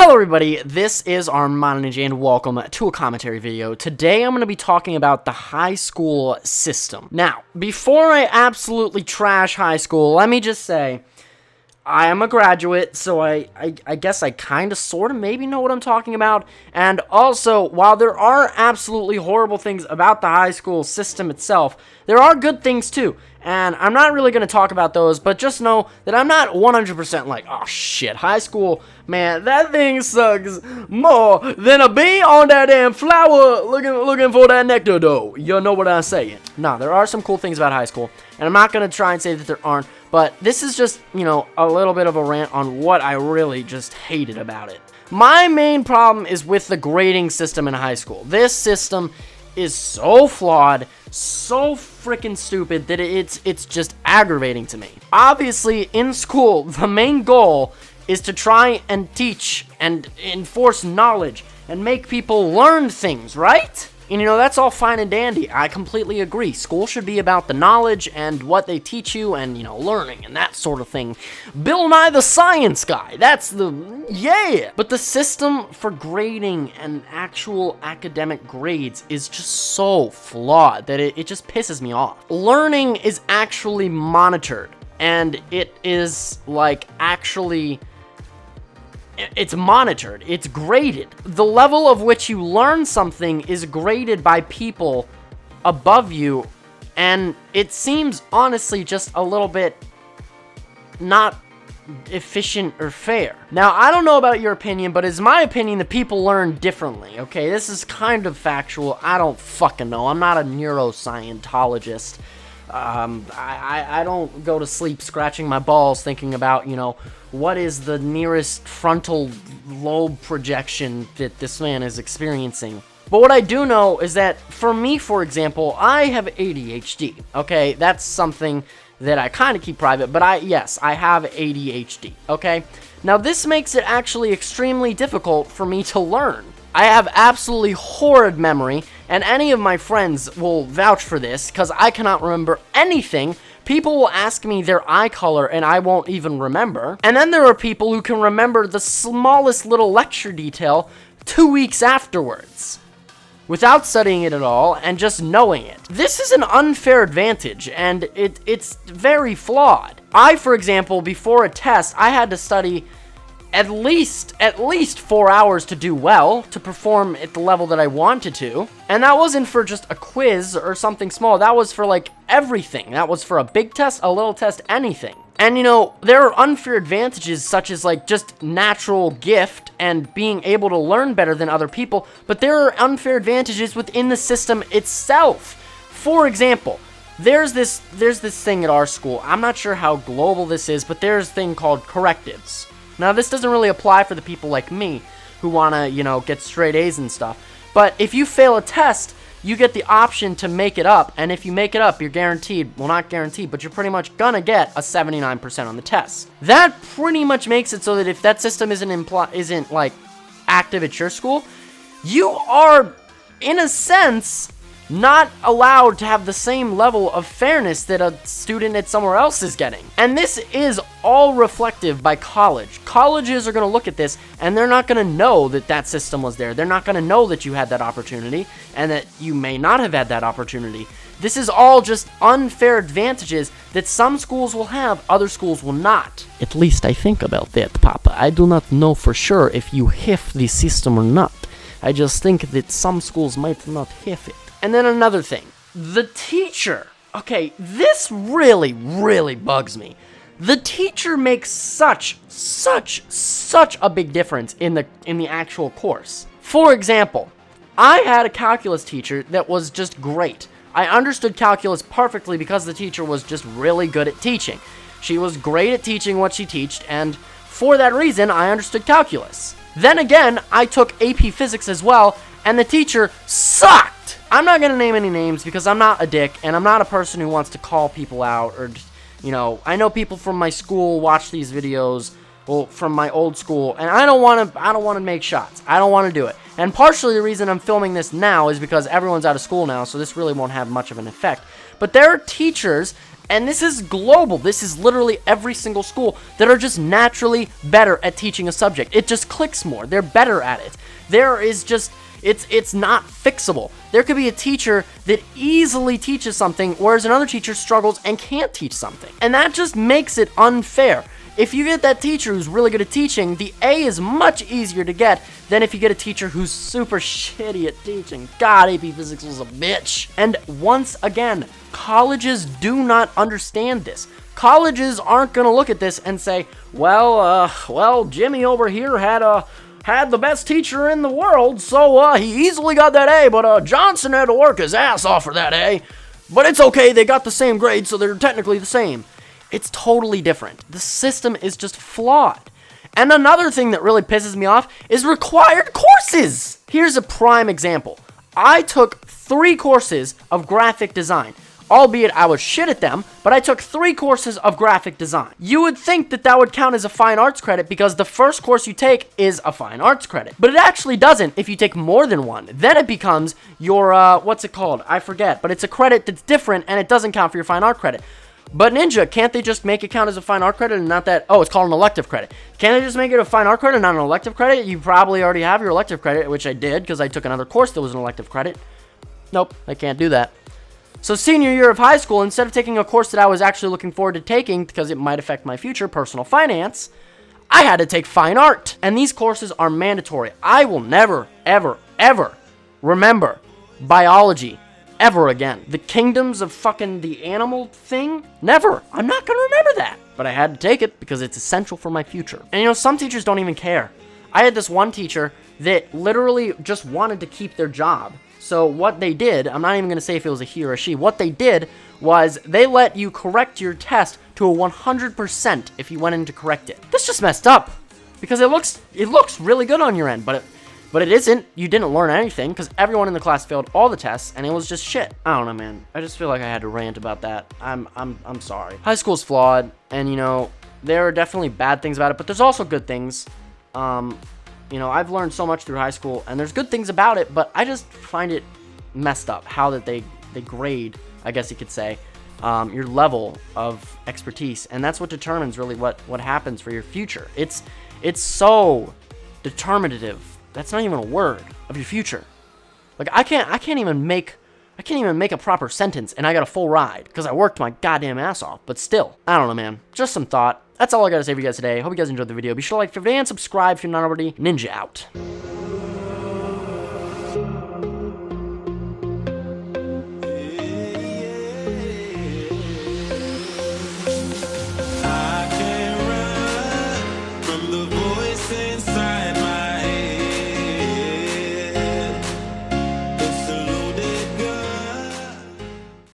Hello everybody, this is Armadaninja and welcome to a commentary video. Today I'm going to be talking about the high school system. Now, before I absolutely trash high school, let me just say, I am a graduate, so I guess I kind of sort of maybe know what I'm talking about. And also, while there are absolutely horrible things about the high school system itself, there are good things too. And I'm not really going to talk about those, but just know that I'm not 100% like, oh shit, high school, man, that thing sucks more than a bee on that damn flower looking for that nectar though. You know what I'm saying? Nah, there are some cool things about high school, and I'm not going to try and say that there aren't, but this is just, you know, a little bit of a rant on what I really just hated about it. My main problem is with the grading system in high school. This system is so flawed, so freaking stupid that it's just aggravating to me. Obviously, in school, the main goal is to try and teach and enforce knowledge and make people learn things, right? And you know, that's all fine and dandy. I completely agree. School should be about the knowledge and what they teach you and, you know, learning and that sort of thing. Bill Nye the Science Guy. That's the, yeah! But the system for grading and actual academic grades is just so flawed that it just pisses me off. Learning is actually monitored, and it is, like, actually... It's monitored, it's graded. The level of which you learn something is graded by people above you, and it seems honestly just a little bit not efficient or fair. Now, I don't know about your opinion, but it's my opinion that people learn differently, okay? This is kind of factual. I don't fucking know. I'm not a neuroscientologist. I don't go to sleep scratching my balls thinking about, you know, what is the nearest frontal lobe projection that this man is experiencing. But what I do know is that, for me, for example, I have ADHD, okay? That's something that I kind of keep private, but yes, I have ADHD, okay? Now, this makes it actually extremely difficult for me to learn. I have absolutely horrid memory, and any of my friends will vouch for this, because I cannot remember anything. People will ask me their eye color, and I won't even remember. And then there are people who can remember the smallest little lecture detail 2 weeks afterwards, without studying it at all, and just knowing it. This is an unfair advantage, and it's very flawed. I, for example, before a test, I had to study at least 4 hours to do well, to perform at the level that I wanted to. And that wasn't for just a quiz or something small. That was for, like, everything. That was for a big test, a little test, anything. And, you know, there are unfair advantages such as, like, just natural gift and being able to learn better than other people. But there are unfair advantages within the system itself. For example, there's this thing at our school. I'm not sure how global this is, but there's a thing called correctives. Now, this doesn't really apply for the people like me who want to, you know, get straight A's and stuff. But if you fail a test, you get the option to make it up. And if you make it up, you're guaranteed, well, not guaranteed, but you're pretty much gonna get a 79% on the test. That pretty much makes it so that if that system isn't like active at your school, you are, in a sense, not allowed to have the same level of fairness that a student at somewhere else is getting. And this is all reflective by college. Colleges are going to look at this, and they're not going to know that that system was there. They're not going to know that you had that opportunity, and that you may not have had that opportunity. This is all just unfair advantages that some schools will have, other schools will not. At least I think about that, Papa. I do not know for sure if you have the system or not. I just think that some schools might not have it. And then another thing, the teacher. Okay, this really, really bugs me. The teacher makes such a big difference in the actual course. For example, I had a calculus teacher that was just great. I understood calculus perfectly because the teacher was just really good at teaching. She was great at teaching what she taught, and for that reason, I understood calculus. Then again, I took AP Physics as well, and the teacher sucked. I'm not going to name any names because I'm not a dick, and I'm not a person who wants to call people out, or, you know, I know people from my school watch these videos, well, from my old school, and I don't want to make shots. I don't want to do it. And partially the reason I'm filming this now is because everyone's out of school now, so this really won't have much of an effect. But there are teachers And this is global. This is literally every single school that are just naturally better at teaching a subject. It just clicks more. They're better at it. There is just, it's not fixable. There could be a teacher that easily teaches something, whereas another teacher struggles and can't teach something. And that just makes it unfair. If you get that teacher who's really good at teaching, the A is much easier to get than if you get a teacher who's super shitty at teaching. God, AP Physics was a bitch. And once again, colleges do not understand this. Colleges aren't going to look at this and say, well, Jimmy over here had the best teacher in the world, so he easily got that A, but Johnson had to work his ass off for that A. But it's okay, they got the same grade, so they're technically the same. It's totally different. The system is just flawed. And another thing that really pisses me off is required courses. Here's a prime example. I took 3 courses of graphic design. Albeit I was shit at them, but I took 3 courses of graphic design. You would think that that would count as a fine arts credit because the first course you take is a fine arts credit. But it actually doesn't if you take more than one. Then it becomes your, what's it called? I forget, but it's a credit that's different and it doesn't count for your fine art credit. But Ninja, can't they just make it count as a fine art credit and not that, oh, it's called an elective credit. Can't they just make it a fine art credit and not an elective credit? You probably already have your elective credit, which I did because I took another course that was an elective credit. Nope, I can't do that. So senior year of high school, instead of taking a course that I was actually looking forward to taking because it might affect my future, personal finance, I had to take fine art. And these courses are mandatory. I will never, ever, ever remember biology ever again. The kingdoms of fucking the animal thing? Never. I'm not gonna remember that. But I had to take it because it's essential for my future. And you know, some teachers don't even care. I had this one teacher that literally just wanted to keep their job. So what they did, I'm not even going to say if it was a he or a she, what they did was they let you correct your test to a 100% if you went in to correct it. That's just messed up because it looks really good on your end, but it isn't. You didn't learn anything because everyone in the class failed all the tests and it was just shit. I don't know, man. I just feel like I had to rant about that. I'm sorry. High school's flawed, and you know, there are definitely bad things about it, but there's also good things. You know, I've learned so much through high school, and there's good things about it, but I just find it messed up how that they grade, I guess you could say, your level of expertise, and that's what determines really what happens for your future. It's so determinative. That's not even a word of your future. Like I can't even make a proper sentence, and I got a full ride because I worked my goddamn ass off. But still, I don't know, man. Just some thought. That's all I gotta say for you guys today. Hope you guys enjoyed the video. Be sure to like, favorite, and subscribe if you're not already. Ninja out.